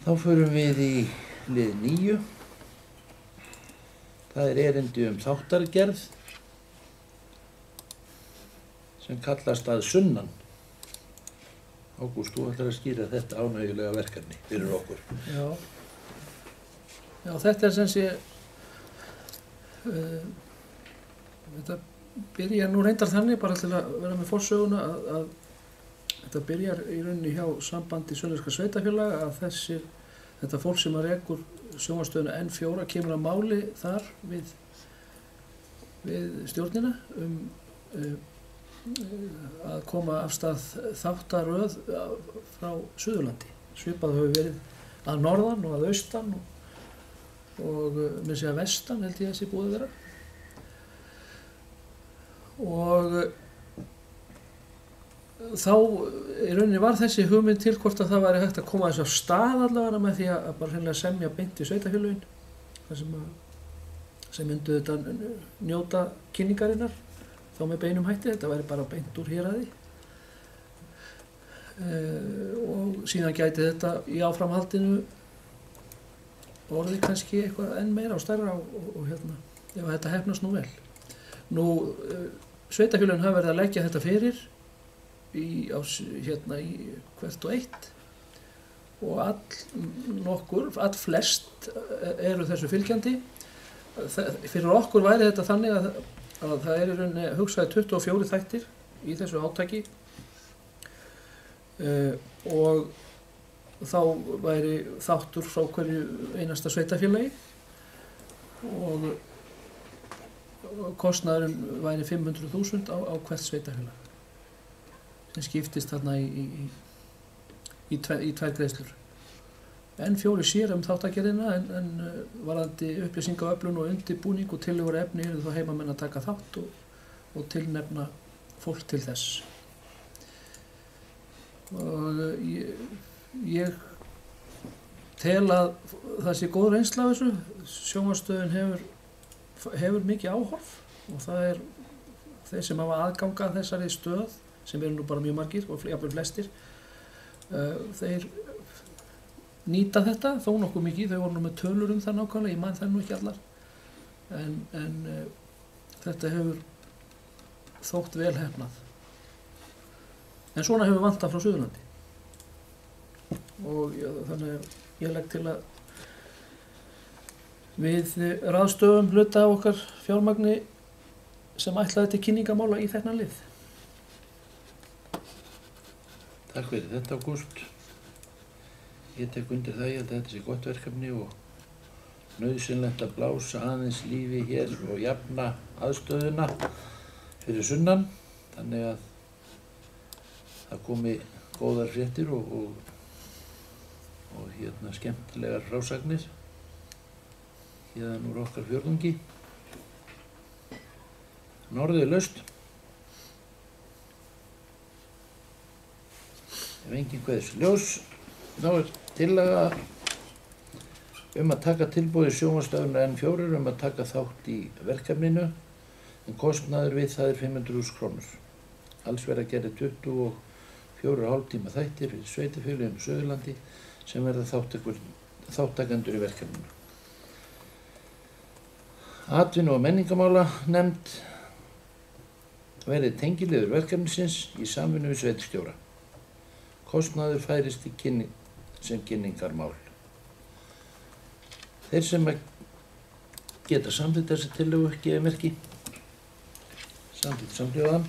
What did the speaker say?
Þá förum við í lið 9. Það er erindi þáttargerð sem kallast að sunnan. Ágúst, þú ætlar að skýra þetta ánægjulega verkefni fyrir okkur. Já, þetta sem sé, þetta byrjar nú reyndar þannig, bara til að vera með forsöguna, að þetta byrjar í rauninni hjá sambandi Sunnlenskra sveitarfélaga að þetta fólk sem að rekur sjónvarpsstöðina N4 kemur að máli þar við stjórnina að koma af stað þáttaröð frá Suðurlandi. Svipað hefur verið að norðan og að austan og með sig að vestan held ég að þessi búið að vera. Og þá í rauninni var þessi hugmynd til hvort að það væri hægt að koma þess af stað allavega með því að bara hreinlega semja beint í sveitarfélögin þar sem myndu þetta njóta kynningarinnar þá með beinum hætti, þetta væri bara beint úr héraði og síðan gæti þetta í áframhaldinu orðið kannski eitthvað enn meira og stærra og hérna, ef þetta heppnast nú vel. Nú, sveitarfélögin hafa verið að leggja þetta fyrir í hvert og eitt og allflest eru þessu fylgjandi. Fyrir okkur væri þetta þannig að það er í rauninni hugsaði 24 þættir í þessu átaki og þá væri þáttur frá hverju einasta sveitarfélagi og kostnaðurinn væri 500.000 á hvert sveitarfélag sem skiptist þarna í tvær greiðslur. N4 sér þáttagerðina en varðandi upplýsingaöflun og undirbúning og tillögur efni eru þá heimamenn að taka þátt og tilnefna fólk til þess. Og ég tel að það sé góð reynsla af þessu. Sjónvarpsstöðin hefur mikið áhorf og það er þeir sem hafa aðgang að þessari stöð sem eru nú bara mjög margir og jafnvel flestir þeir nýta þetta þó nokkuð mikið, þau voru nú með tölur það nákvæmlega, ég man það nú ekki allar en þetta hefur þótt vel heppnað en svona hefur vantað frá Suðurlandi og þannig að ég legg til að við ráðstöfum hluta af okkar fjármagni sem ætlaði til kynningamála í þennan lið. Takk fyrir þetta, Ágúst. Ég tek undir það, ég held að þetta sé gott verkefni og nauðsynlegt að blása aðeins lífi hér og jafna aðstöðuna fyrir sunnan, þannig að það komi góðar fréttir og skemmtilegar frásagnir héðan úr okkar fjórðungi. Norðið laust. Ef enginn kveðst ljós, þá er tillaga að taka tilboði sjónvarpsstöðvarinnar N4 að taka þátt í verkefninu en kostnaður við það er 500.000 krónur. Alls verða gerðir 24 hálftíma þættir fyrir sveitarfélögin á Suðurlandi sem verða þáttakendur í verkefninu. Atvinnu- og menningarmálanefnd verði tengiliður verkefnisins í samvinnu við sveitarstjóra. Kostnaður færist sem kynningarmál. Þeir sem geta samþykkt þessi tillögu gefa merki. Samþykkt samhljóðan.